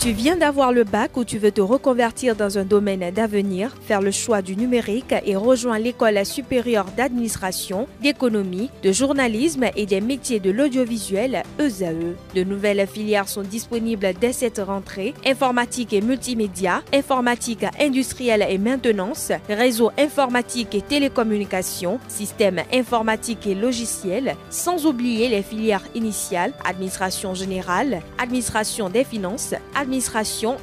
Tu viens d'avoir le bac ou tu veux te reconvertir dans un domaine d'avenir, faire le choix du numérique et rejoindre l'école supérieure d'administration, d'économie, de journalisme et des métiers de l'audiovisuel, ESAE. De nouvelles filières sont disponibles dès cette rentrée: informatique et multimédia, informatique industrielle et maintenance, réseau informatique et télécommunications, système informatique et logiciel, sans oublier les filières initiales: administration générale, administration des finances, administration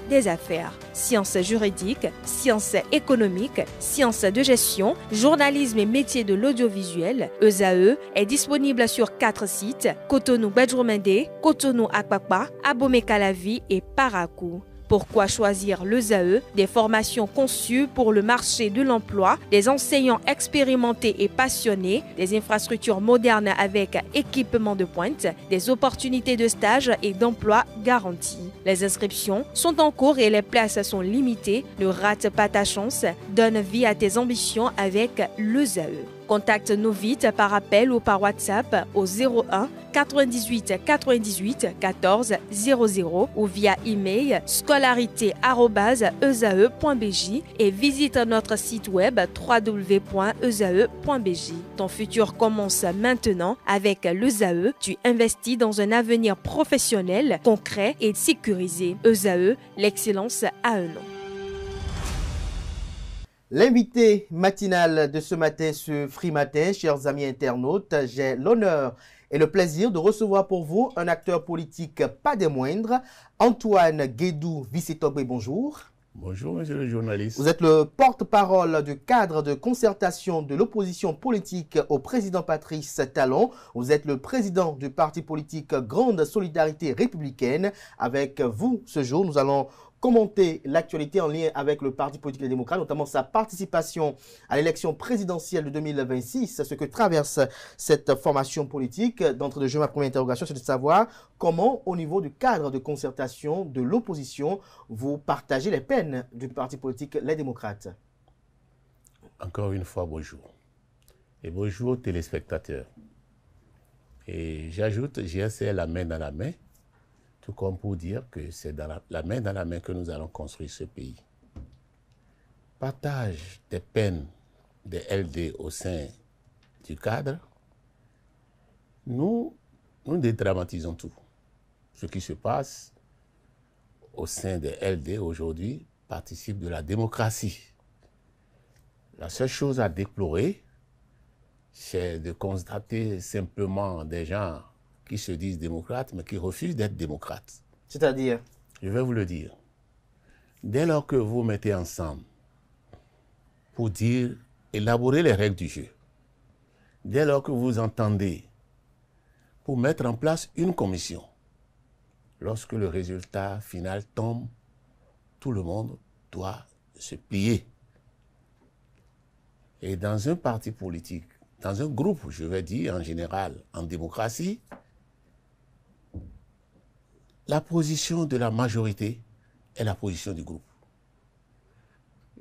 des affaires, sciences juridiques, sciences économiques, sciences de gestion, journalisme et métiers de l'audiovisuel. ESAE est disponible sur 4 sites: Cotonou-Badjourmendé, Cotonou-Akpakpa, Abomey-Calavi et Parakou. Pourquoi choisir l'ESAE? Des formations conçues pour le marché de l'emploi, des enseignants expérimentés et passionnés, des infrastructures modernes avec équipement de pointe, des opportunités de stage et d'emploi garanties. Les inscriptions sont en cours et les places sont limitées. Ne rate pas ta chance. Donne vie à tes ambitions avec l'ESAE. Contacte-nous vite par appel ou par WhatsApp au 01 98 98 14 00 ou via email scolarité@esae.bj et visite notre site web www.esae.bj. Ton futur commence maintenant avec l'ESAE. Tu investis dans un avenir professionnel, concret et sécurisé. ESAE, l'excellence à un nom. L'invité matinal de ce matin sur Free Matin, chers amis internautes, j'ai l'honneur et le plaisir de recevoir pour vous un acteur politique pas des moindres, Antoine Guédou Vicetobre. Bonjour. Bonjour, monsieur le journaliste. Vous êtes le porte-parole du cadre de concertation de l'opposition politique au président Patrice Talon. Vous êtes le président du parti politique Grande Solidarité Républicaine. Avec vous, ce jour, nous allons commenter l'actualité en lien avec le Parti politique des démocrates, notamment sa participation à l'élection présidentielle de 2026, ce que traverse cette formation politique. D'entrée de jeu, ma première interrogation, c'est de savoir comment, au niveau du cadre de concertation de l'opposition, vous partagez les peines du Parti politique les démocrates. Encore une fois, bonjour. Et bonjour aux téléspectateurs. Et j'ajoute, JSC la main dans la main, tout comme pour dire que c'est dans la main dans la main que nous allons construire ce pays. Partage des peines des LD au sein du cadre, nous dédramatisons tout. Ce qui se passe au sein des LD aujourd'hui participe de la démocratie. La seule chose à déplorer, c'est de constater simplement des gens qui se disent démocrates, mais qui refusent d'être démocrates. C'est-à-dire? Je vais vous le dire. Dès lors que vous mettez ensemble pour dire, élaborer les règles du jeu, dès lors que vous entendez pour mettre en place une commission, lorsque le résultat final tombe, tout le monde doit se plier. Et dans un parti politique, dans un groupe, je vais dire en général, en démocratie, la position de la majorité est la position du groupe.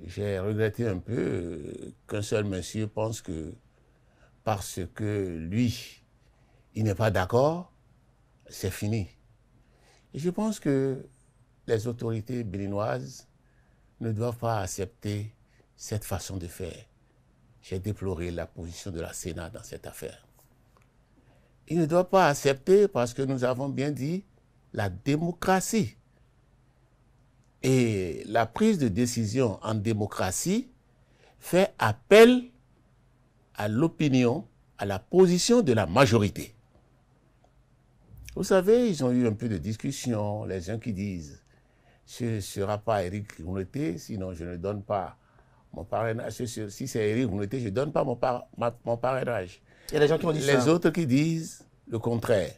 J'ai regretté un peu qu'un seul monsieur pense que parce que lui, il n'est pas d'accord, c'est fini. Et je pense que les autorités béninoises ne doivent pas accepter cette façon de faire. J'ai déploré la position de la Sénat dans cette affaire. Ils ne doivent pas accepter parce que nous avons bien dit la démocratie. Et la prise de décision en démocratie fait appel à l'opinion, à la position de la majorité. Vous savez, ils ont eu un peu de discussion, les uns qui disent « ce ne sera pas Éric Rouleté, sinon je ne donne pas mon parrainage. Si c'est Éric Rouleté, je ne donne pas mon parrainage. » Il y a des gens qui ont dit ça. Les autres qui disent le contraire.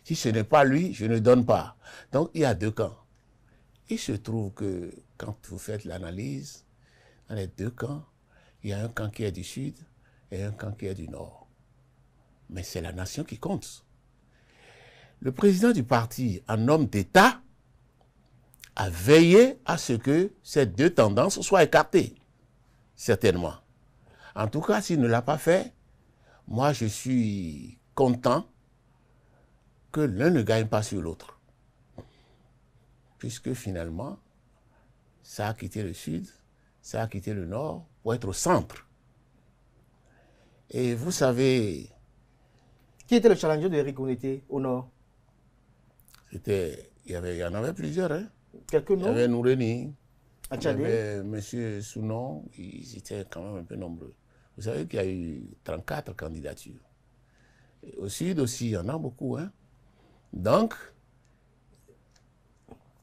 Si ce n'est pas lui, je ne donne pas. Donc, il y a deux camps. Il se trouve que quand vous faites l'analyse, dans les deux camps, il y a un camp qui est du sud et un camp qui est du nord. Mais c'est la nation qui compte. Le président du parti, en homme d'État, a veillé à ce que ces deux tendances soient écartées, certainement. En tout cas, s'il ne l'a pas fait, moi je suis content que l'un ne gagne pas sur l'autre. puisque finalement, ça a quitté le sud, ça a quitté le nord pour être au centre. Et vous savez... Qui était le challenger de Eric Onété au nord? Il y en avait plusieurs. Hein. Quelques noms? Il y avait Noureni, il y Atchadé. avait M. Sounon, ils étaient quand même un peu nombreux. Vous savez qu'il y a eu 34 candidatures. Et au sud aussi, il y en a beaucoup. Hein. Donc,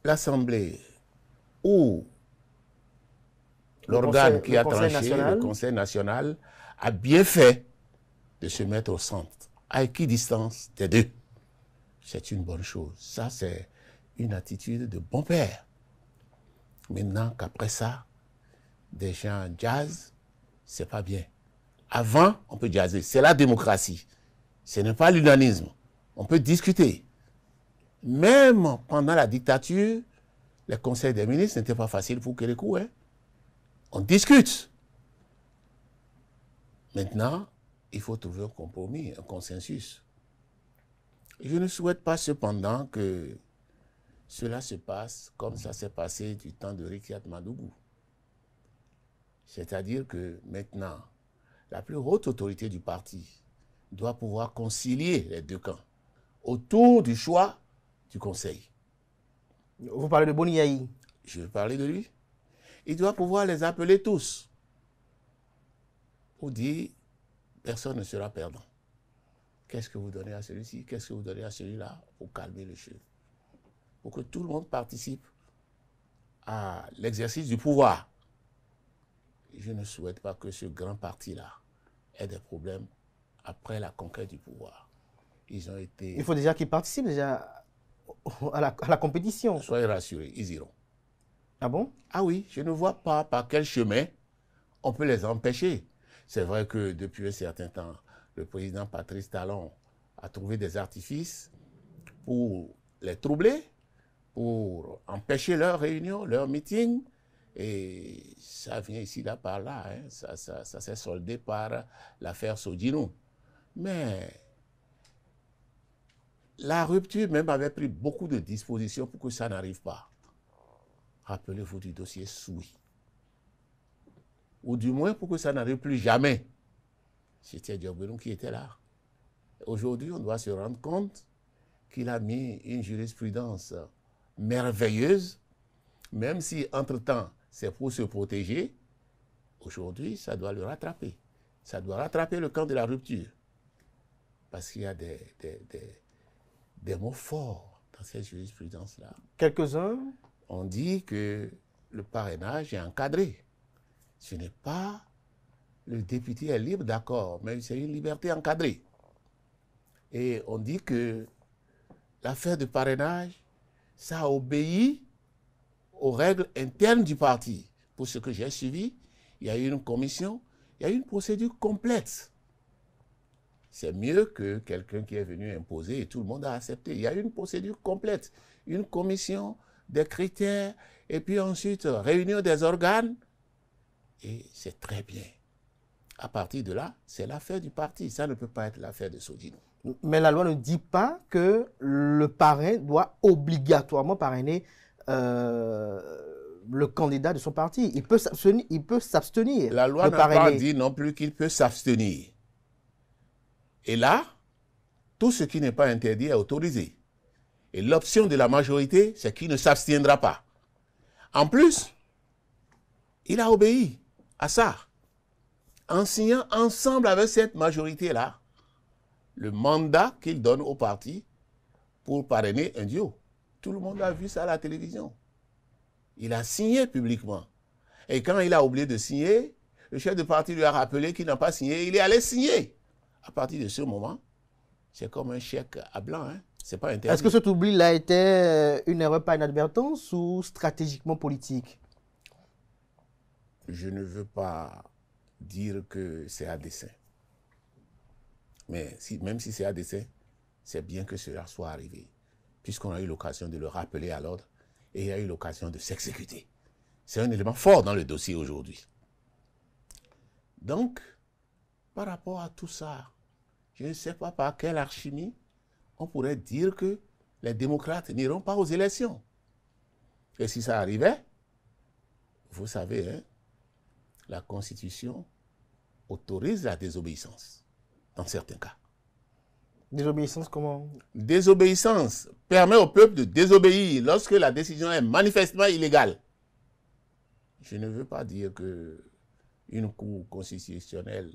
l'Assemblée ou l'organe qui a tranché, le Conseil national, a bien fait de se mettre au centre. À équidistance des deux. C'est une bonne chose. Ça, c'est une attitude de bon père. Maintenant qu'après ça, des gens jazz, c'est pas bien. Avant, on peut jazzer. C'est la démocratie. Ce n'est pas l'unanisme. On peut discuter. Même pendant la dictature, les conseils des ministres n'étaient pas faciles pour Kérékou. Hein. On discute. Maintenant, il faut trouver un compromis, un consensus. Je ne souhaite pas cependant que cela se passe comme ça s'est passé du temps de Rikiat Madougou. C'est-à-dire que maintenant, la plus haute autorité du parti doit pouvoir concilier les deux camps autour du choix du conseil. Vous parlez de Boni Yayi. Je vais parler de lui. Il doit pouvoir les appeler tous pour dire personne ne sera perdant. Qu'est-ce que vous donnez à celui-ci? Qu'est-ce que vous donnez à celui-là? Pour calmer le jeu. Pour que tout le monde participe à l'exercice du pouvoir. Je ne souhaite pas que ce grand parti-là ait des problèmes après la conquête du pouvoir. Ils ont été... Il faut déjà qu'ils participent déjà à la compétition. Soyez rassurés, ils iront. Ah bon? Ah oui, je ne vois pas par quel chemin on peut les empêcher. C'est vrai que depuis un certain temps, le président Patrice Talon a trouvé des artifices pour les troubler, pour empêcher leurs réunions, leurs meetings. Et ça vient ici, là, par là. Hein. Ça s'est soldé par l'affaire Sodino. Mais la rupture même avait pris beaucoup de dispositions pour que ça n'arrive pas. Rappelez-vous du dossier Soui. Ou du moins pour que ça n'arrive plus jamais. C'était Diogbenou qui était là. Aujourd'hui, on doit se rendre compte qu'il a mis une jurisprudence merveilleuse, même si, entre-temps, c'est pour se protéger. Aujourd'hui, ça doit le rattraper. Ça doit rattraper le camp de la rupture. Parce qu'il y a des mots forts dans cette jurisprudence-là. Quelques-uns? On dit que le parrainage est encadré. Ce n'est pas le député est libre, d'accord, mais c'est une liberté encadrée. Et on dit que l'affaire de parrainage, ça obéit aux règles internes du parti. Pour ce que j'ai suivi, il y a eu une commission, il y a eu une procédure complète. C'est mieux que quelqu'un qui est venu imposer et tout le monde a accepté. Il y a eu une procédure complète, une commission, des critères, et puis ensuite réunion des organes. Et c'est très bien. À partir de là, c'est l'affaire du parti. Ça ne peut pas être l'affaire de Sodino. Mais la loi ne dit pas que le parrain doit obligatoirement parrainer le candidat de son parti. Il peut s'abstenir. La loi n'a pas dit non plus qu'il peut s'abstenir. Et là, tout ce qui n'est pas interdit est autorisé. Et l'option de la majorité, c'est qu'il ne s'abstiendra pas. En plus, il a obéi à ça, en signant ensemble avec cette majorité-là le mandat qu'il donne au parti pour parrainer un duo. Tout le monde a vu ça à la télévision. Il a signé publiquement. Et quand il a oublié de signer, le chef de parti lui a rappelé qu'il n'a pas signé. Il est allé signer. À partir de ce moment, c'est comme un chèque à blanc. Hein? C'est pas interdit. Est-ce que cet oubli-là était une erreur par inadvertance ou stratégiquement politique? Je ne veux pas dire que c'est à dessein. Mais même si c'est à dessein, c'est bien que cela soit arrivé, puisqu'on a eu l'occasion de le rappeler à l'ordre et il y a eu l'occasion de s'exécuter. C'est un élément fort dans le dossier aujourd'hui. Donc, par rapport à tout ça, je ne sais pas par quelle alchimie on pourrait dire que les démocrates n'iront pas aux élections. Et si ça arrivait, vous savez, hein, la Constitution autorise la désobéissance, dans certains cas. Désobéissance comment? Désobéissance permet au peuple de désobéir lorsque la décision est manifestement illégale. Je ne veux pas dire qu'une cour constitutionnelle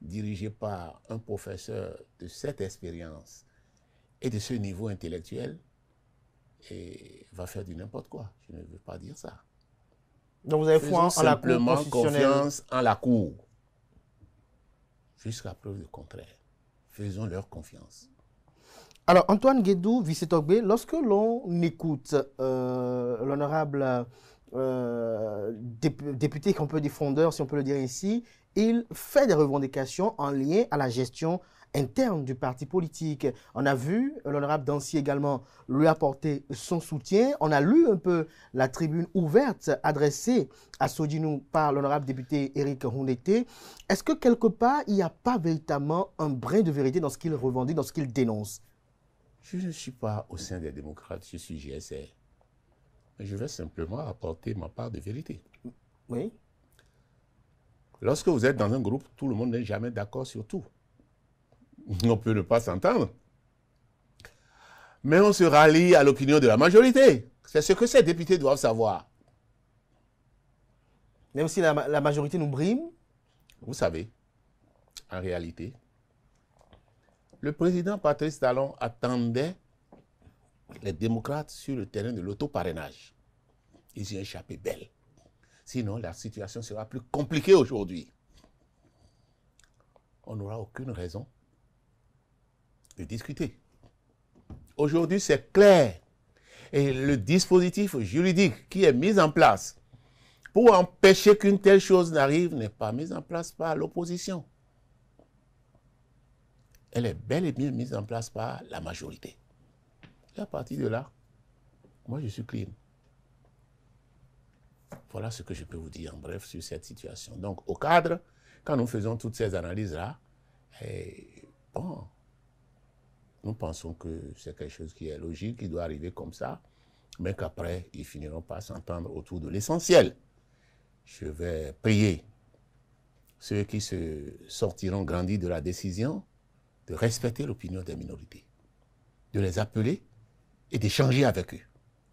dirigée par un professeur de cette expérience et de ce niveau intellectuel va faire du n'importe quoi. Je ne veux pas dire ça. Donc vous avez foi en la Cour constitutionnelle. Confiance en la Cour. Jusqu'à preuve du contraire. Faisons leur confiance. Alors, Antoine Guédou, Vicetogbe, lorsque l'on écoute l'honorable député qu'on peut dire fondeur, si on peut le dire ici, il fait des revendications en lien à la gestion interne du parti politique. On a vu l'honorable Dancy également lui apporter son soutien. On a lu un peu la tribune ouverte adressée à Sodinou par l'honorable député Éric Houndété. Est-ce que quelque part, il n'y a pas véritablement un brin de vérité dans ce qu'il revendique, dans ce qu'il dénonce? Je ne suis pas au sein des démocrates, je suis GSR. Mais je vais simplement apporter ma part de vérité. Oui. Lorsque vous êtes dans un groupe, tout le monde n'est jamais d'accord sur tout. On peut ne pas s'entendre. Mais on se rallie à l'opinion de la majorité. C'est ce que ces députés doivent savoir. Même si la majorité nous brime? Vous savez, en réalité, le président Patrice Talon attendait les démocrates sur le terrain de l'autoparrainage. Ils y ont échappé belle. Sinon, la situation sera plus compliquée aujourd'hui. On n'aura aucune raison de discuter. Aujourd'hui, c'est clair. Et le dispositif juridique qui est mis en place pour empêcher qu'une telle chose n'arrive n'est pas mis en place par l'opposition. Elle est bel et bien mise en place par la majorité. Et à partir de là, moi je suis clean. Voilà ce que je peux vous dire en bref sur cette situation. Donc au cadre, quand nous faisons toutes ces analyses-là, bon, nous pensons que c'est quelque chose qui est logique, qui doit arriver comme ça, mais qu'après, ils finiront par s'entendre autour de l'essentiel. Je vais prier ceux qui se sortiront grandis de la décision de respecter l'opinion des minorités, de les appeler et d'échanger avec eux.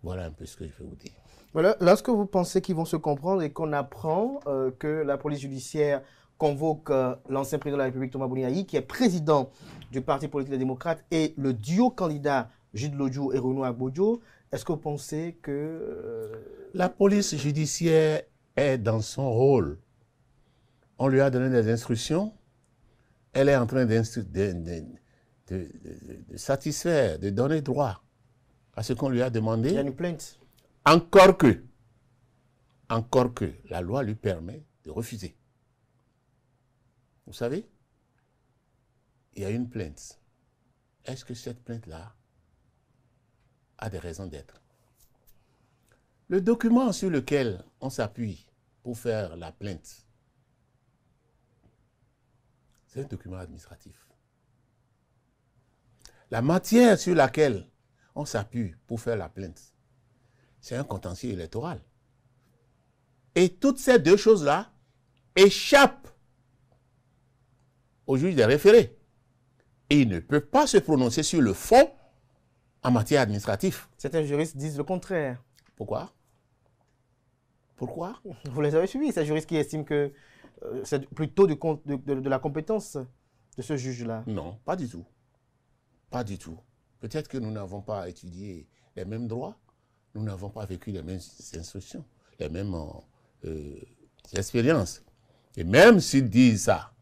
Voilà un peu ce que je vais vous dire. Voilà, lorsque vous pensez qu'ils vont se comprendre et qu'on apprend que la police judiciaire convoque l'ancien président de la République, Thomas Bouniaï, qui est président du Parti politique des démocrates, et le duo candidat Jude Lodjou et Renaud Agbodjo, est-ce que vous pensez que... La police judiciaire est dans son rôle. On lui a donné des instructions. Elle est en train de satisfaire, de donner droit à ce qu'on lui a demandé. Il y a une plainte. Encore que la loi lui permet de refuser. Vous savez, il y a une plainte. Est-ce que cette plainte-là a des raisons d'être? Le document sur lequel on s'appuie pour faire la plainte, c'est un document administratif. La matière sur laquelle on s'appuie pour faire la plainte, c'est un contentieux électoral. Et toutes ces deux choses-là échappent au juge des référés. Et il ne peut pas se prononcer sur le fond en matière administrative. Certains juristes disent le contraire. Pourquoi? Pourquoi? Vous les avez suivis, ces juristes qui estiment que c'est plutôt de la compétence de ce juge-là. Non, pas du tout. Pas du tout. Peut-être que nous n'avons pas étudié les mêmes droits, nous n'avons pas vécu les mêmes instructions, les mêmes expériences. Et même s'ils disent ça,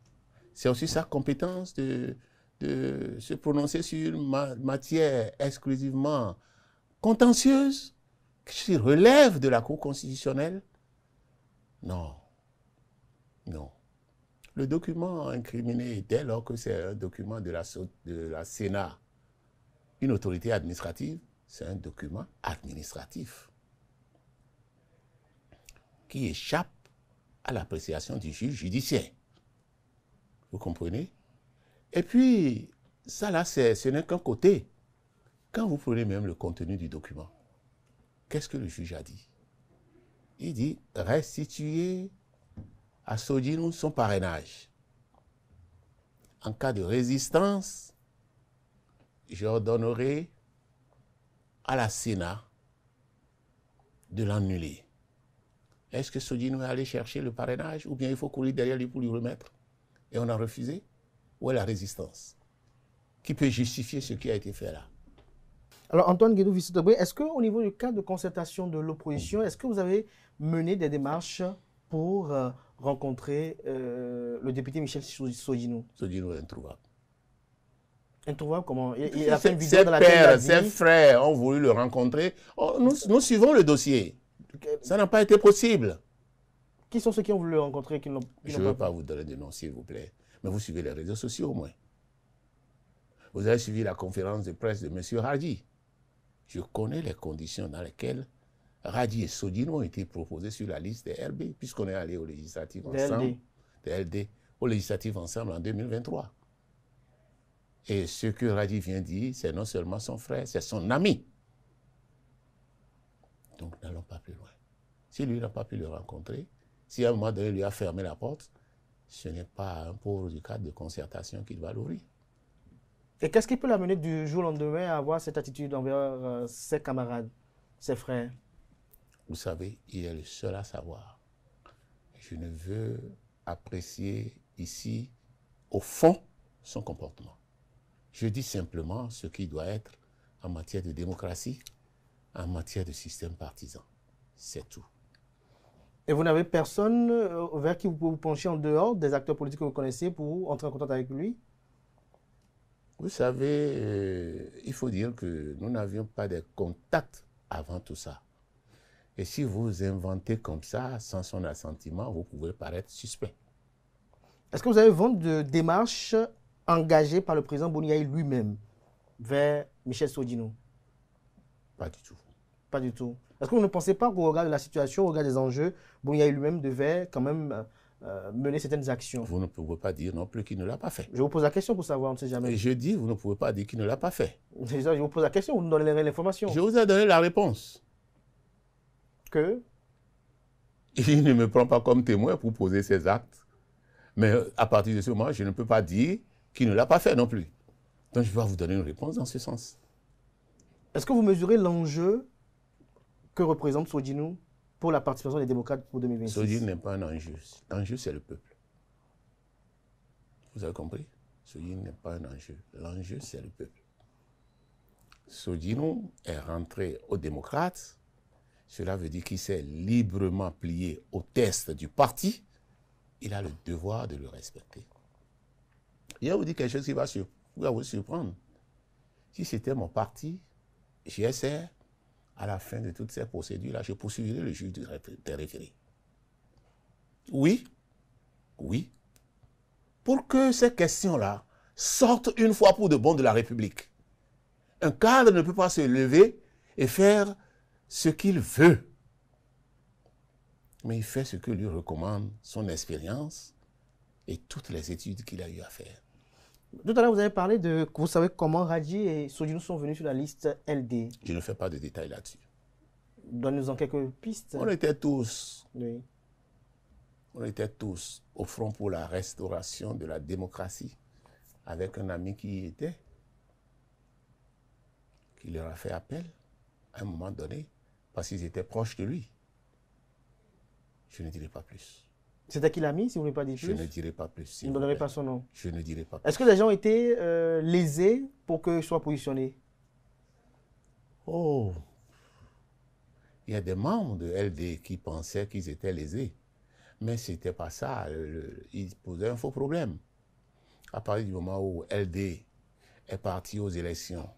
c'est aussi sa compétence de se prononcer sur une matière exclusivement contentieuse qui relève de la Cour constitutionnelle. Non. Non. Le document incriminé, dès lors que c'est un document de la Sénat, une autorité administrative, c'est un document administratif qui échappe à l'appréciation du juge judiciaire. Vous comprenez? Et puis, ça là, ce n'est qu'un côté. Quand vous prenez même le contenu du document, Qu'est-ce que le juge a dit? Il dit restituer à Sodinou son parrainage. En cas de résistance, j'ordonnerai à la Sénat de l'annuler. Est-ce que Sodinou est allé chercher le parrainage ou bien il faut courir derrière lui pour lui remettre? Et on a refusé? Où est la résistance? Qui peut justifier ce qui a été fait là? Alors, Antoine Guédou Vissotobré, est-ce qu'au niveau du cadre de concertation de l'opposition, est-ce que vous avez mené des démarches pour rencontrer le député Michel Sodinou? Sodinou est introuvable. Introuvable comment? Il a fait une vidéo dans laquelle il a dit... Ses frères ont voulu le rencontrer. Oh, nous suivons le dossier. Ça n'a pas été possible. Qui sont ceux qui ont voulu le rencontrer qui Je ne veux pas vous donner de nom, s'il vous plaît. Mais vous suivez les réseaux sociaux au moins. Vous avez suivi la conférence de presse de M. Hadi. Je connais les conditions dans lesquelles Hadi et Sodinou ont été proposés sur la liste des RB, puisqu'on est allé aux législatives ensemble, des LD, aux législatives ensemble en 2023. Et ce que Hadi vient dire, c'est non seulement son frère, c'est son ami. Donc n'allons pas plus loin. Si lui n'a pas pu le rencontrer, si à un moment donné il lui a fermé la porte, ce n'est pas un pauvre du cadre de concertation qu'il va l'ouvrir. Et qu'est-ce qui peut l'amener du jour au lendemain à avoir cette attitude envers ses camarades, ses frères? Vous savez, il est le seul à savoir. Je ne veux apprécier ici, au fond, son comportement. Je dis simplement ce qui doit être en matière de démocratie, en matière de système partisan. C'est tout. Et vous n'avez personne vers qui vous pouvez vous pencher en dehors des acteurs politiques que vous connaissez pour entrer en contact avec lui? Vous savez, il faut dire que nous n'avions pas de contact avant tout ça. Et si vous inventez comme ça, sans son assentiment, vous pouvez paraître suspect. Est-ce que vous avez vent de démarches engagées par le président Boniaï lui-même vers Michel Sodinou? Pas du tout. Pas du tout. Est-ce que vous ne pensez pas qu'au regard de la situation, au regard des enjeux, Boniaï lui-même devait quand même mener certaines actions? Vous ne pouvez pas dire non plus qu'il ne l'a pas fait. Je vous pose la question pour savoir, on ne sait jamais. Et je dis, vous ne pouvez pas dire qu'il ne l'a pas fait. Je vous pose la question, vous nous donnez l'information. Je vous ai donné la réponse. Que? Il ne me prend pas comme témoin pour poser ses actes. Mais à partir de ce moment, je ne peux pas dire qu'il ne l'a pas fait non plus. Donc je vais vous donner une réponse dans ce sens. Est-ce que vous mesurez l'enjeu que représente Sodinou pour la participation des démocrates pour 2026? Sodinou n'est pas un enjeu. L'enjeu, c'est le peuple. Vous avez compris? Sodinou n'est pas un enjeu. L'enjeu, c'est le peuple. Sodinou est rentré aux démocrates. Cela veut dire qu'il s'est librement plié au test du parti. Il a le devoir de le respecter. Je vais vous dire quelque chose qui va vous surprendre. Si c'était mon parti, GSR, à la fin de toutes ces procédures-là, je poursuivrai le juge des référés. Oui, oui. Pour que ces questions-là sortent une fois pour de bon de la République. Un cadre ne peut pas se lever et faire ce qu'il veut. Mais il fait ce que lui recommande son expérience et toutes les études qu'il a eu à faire. Tout à l'heure, vous avez parlé de... Vous savez comment Hadi et Sodinou sont venus sur la liste LD. Je ne fais pas de détails là-dessus. Donnez-nous quelques pistes. On était tous... Oui. On était tous au front pour la restauration de la démocratie avec un ami qui y était, qui leur a fait appel à un moment donné parce qu'ils étaient proches de lui. Je ne dirai pas plus. C'était qui l'ami, si vous ne voulez pas dire Je plus? ne dirai pas plus. Vous ne donnerez pas son nom? Je ne dirai pas plus. Est-ce que les gens ont été lésés pour qu'ils soient positionnés? Oh! Il y a des membres de LD qui pensaient qu'ils étaient lésés. Mais ce n'était pas ça. Ils posaient un faux problème. À partir du moment où LD est parti aux élections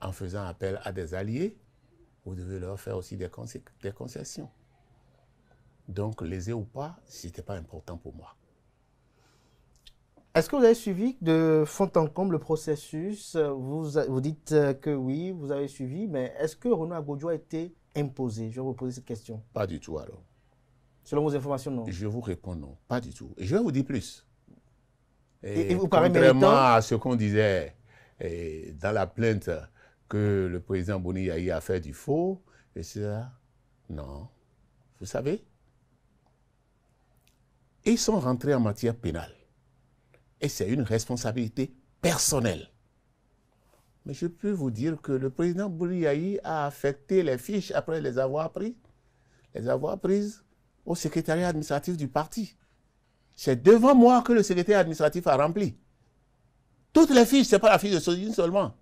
en faisant appel à des alliés, vous devez leur faire aussi des concessions. Donc, lésé ou pas, ce n'était pas important pour moi. Est-ce que vous avez suivi de fond en comble le processus? Vous dites que oui, vous avez suivi, mais est-ce que Renaud Agodjo a été imposé? Je vais vous poser cette question. Pas du tout alors. Selon vos informations, non? Je vous réponds non, pas du tout. Et je vais vous dire plus. Et vous paraît contrairement méritant? à ce qu'on disait dans la plainte que le président Boni Yayi a fait du faux, et ça. Non. Vous savez, ils sont rentrés en matière pénale. Et c'est une responsabilité personnelle. Mais je peux vous dire que le président Boni Yayi a affecté les fiches après les avoir prises. Les avoir prises au secrétariat administratif du parti. C'est devant moi que le secrétaire administratif a rempli. Toutes les fiches, ce n'est pas la fiche de Sodine seulement.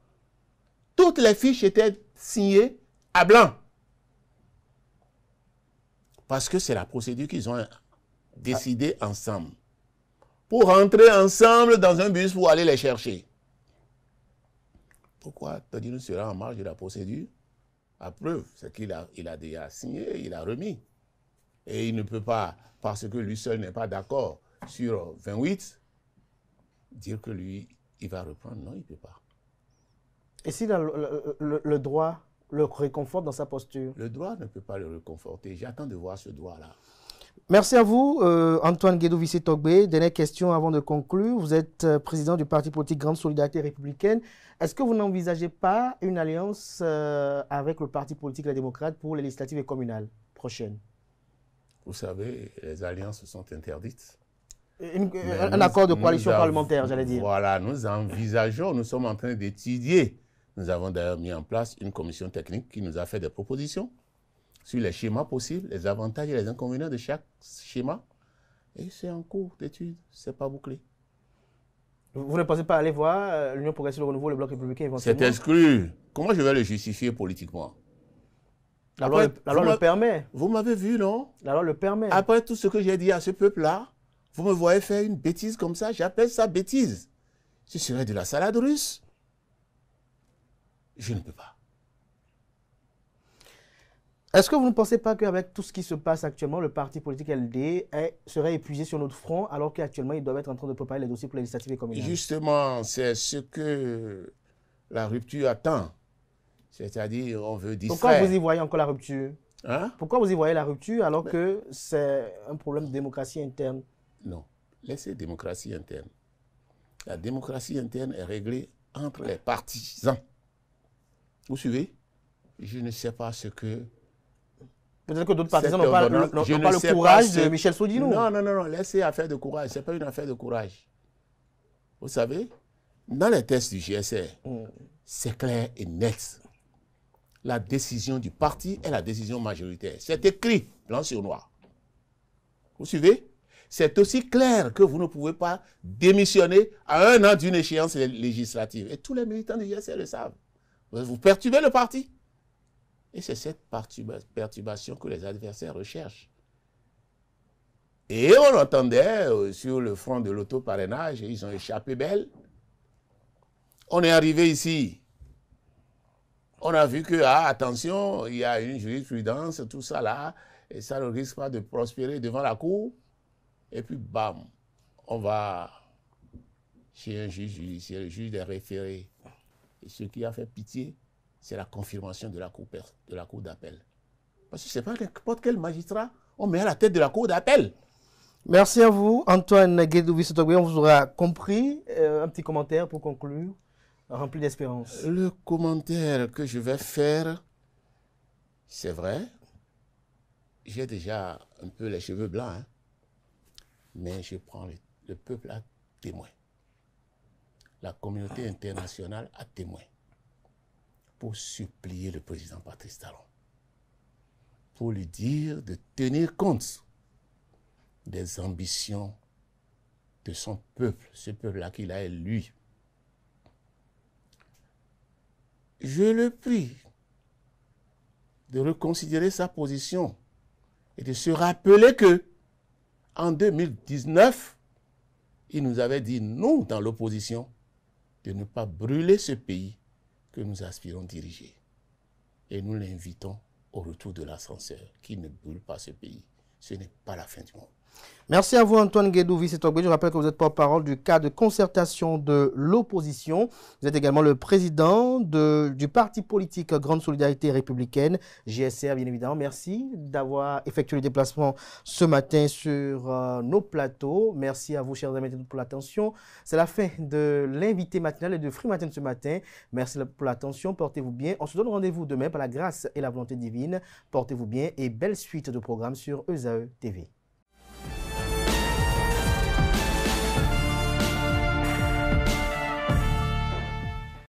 Toutes les fiches étaient signées à blanc. Parce que c'est la procédure qu'ils ont décidé ensemble. Pour rentrer ensemble dans un bus pour aller les chercher. Pourquoi Todine sera en marge de la procédure? À preuve, c'est qu'il a déjà signé, il a remis. Et il ne peut pas, parce que lui seul n'est pas d'accord sur 28, dire que lui, il va reprendre. Non, il ne peut pas. Et si le droit le réconforte dans sa posture? Le droit ne peut pas le réconforter. J'attends de voir ce droit-là. Merci à vous, Antoine Guédou Wissé-Togbé. Dernière question avant de conclure. Vous êtes président du parti politique Grande Solidarité Républicaine. Est-ce que vous n'envisagez pas une alliance avec le parti politique Les Démocrates pour les législatives et communales prochaines? Vous savez, les alliances sont interdites. Un accord de coalition parlementaire, j'allais dire. Voilà, nous envisageons, nous sommes en train d'étudier. Nous avons d'ailleurs mis en place une commission technique qui nous a fait des propositions sur les schémas possibles, les avantages et les inconvénients de chaque schéma. Et c'est en cours d'étude, ce n'est pas bouclé. Vous ne pensez pas aller voir l'Union progressiste, le renouveau, le Bloc républicain éventuellement? C'est exclu. Comment je vais le justifier politiquement? La loi le permet. Vous m'avez vu, non? La loi le permet. Après tout ce que j'ai dit à ce peuple-là, vous me voyez faire une bêtise comme ça, j'appelle ça bêtise. Ce serait de la salade russe. Je ne peux pas. Est-ce que vous ne pensez pas qu'avec tout ce qui se passe actuellement, le parti politique LD serait épuisé sur notre front, alors qu'actuellement, ils doivent être en train de préparer les dossiers pour les législatives et communales? Justement, c'est ce que la rupture attend. C'est-à-dire, on veut distraire. Pourquoi vous y voyez encore la rupture? Hein? Pourquoi vous y voyez la rupture alors que c'est un problème de démocratie interne? Non, laissez démocratie interne. La démocratie interne est réglée entre les partisans. Vous suivez? Je ne sais pas ce que... Peut-être que d'autres partisans n'ont pas le courage de Michel Sodinou. Non, laissez affaire de courage. Ce n'est pas une affaire de courage. Vous savez, dans les tests du GSR, c'est clair et net. La décision du parti est la décision majoritaire. C'est écrit, blanc sur noir. Vous suivez? C'est aussi clair que vous ne pouvez pas démissionner à 1 an d'une échéance législative. Et tous les militants du GSR le savent. Vous perturbez le parti. Et c'est cette perturbation que les adversaires recherchent. Et on entendait sur le front de l'autoparrainage, ils ont échappé belle. On est arrivé ici. On a vu que, attention, il y a une jurisprudence, tout ça là, et ça ne risque pas de prospérer devant la cour. Et puis, bam, on va chez un juge judiciaire, le juge des référés. Et ce qui a fait pitié, c'est la confirmation de la cour d'appel. Parce que ce n'est pas n'importe quel magistrat, on met à la tête de la cour d'appel. Merci à vous, Antoine Guédou Wissé-Togbé. On vous aura compris. Un petit commentaire pour conclure, rempli d'espérance. Le commentaire que je vais faire, c'est vrai, j'ai déjà un peu les cheveux blancs, hein, mais je prends le peuple à témoin. La communauté internationale à témoin. Pour supplier le président Patrice Talon, pour lui dire de tenir compte des ambitions de son peuple, ce peuple-là qu'il a élu. Je le prie de reconsidérer sa position et de se rappeler que en 2019, il nous avait dit, nous, dans l'opposition, de ne pas brûler ce pays que nous aspirons diriger. Et nous l'invitons au retour de l'ascenseur, qui ne brûle pas ce pays. Ce n'est pas la fin du monde. Merci à vous Antoine Guédou, vice-togbe. Je rappelle que vous êtes porte-parole du cadre de concertation de l'opposition. Vous êtes également le président du parti politique Grande Solidarité Républicaine, GSR bien évidemment. Merci d'avoir effectué le déplacement ce matin sur nos plateaux. Merci à vous chers amis pour l'attention. C'est la fin de l'invité matinal et de Free Matin de ce matin. Merci pour l'attention, portez-vous bien. On se donne rendez-vous demain par la grâce et la volonté divine. Portez-vous bien et belle suite de programmes sur ESAE TV.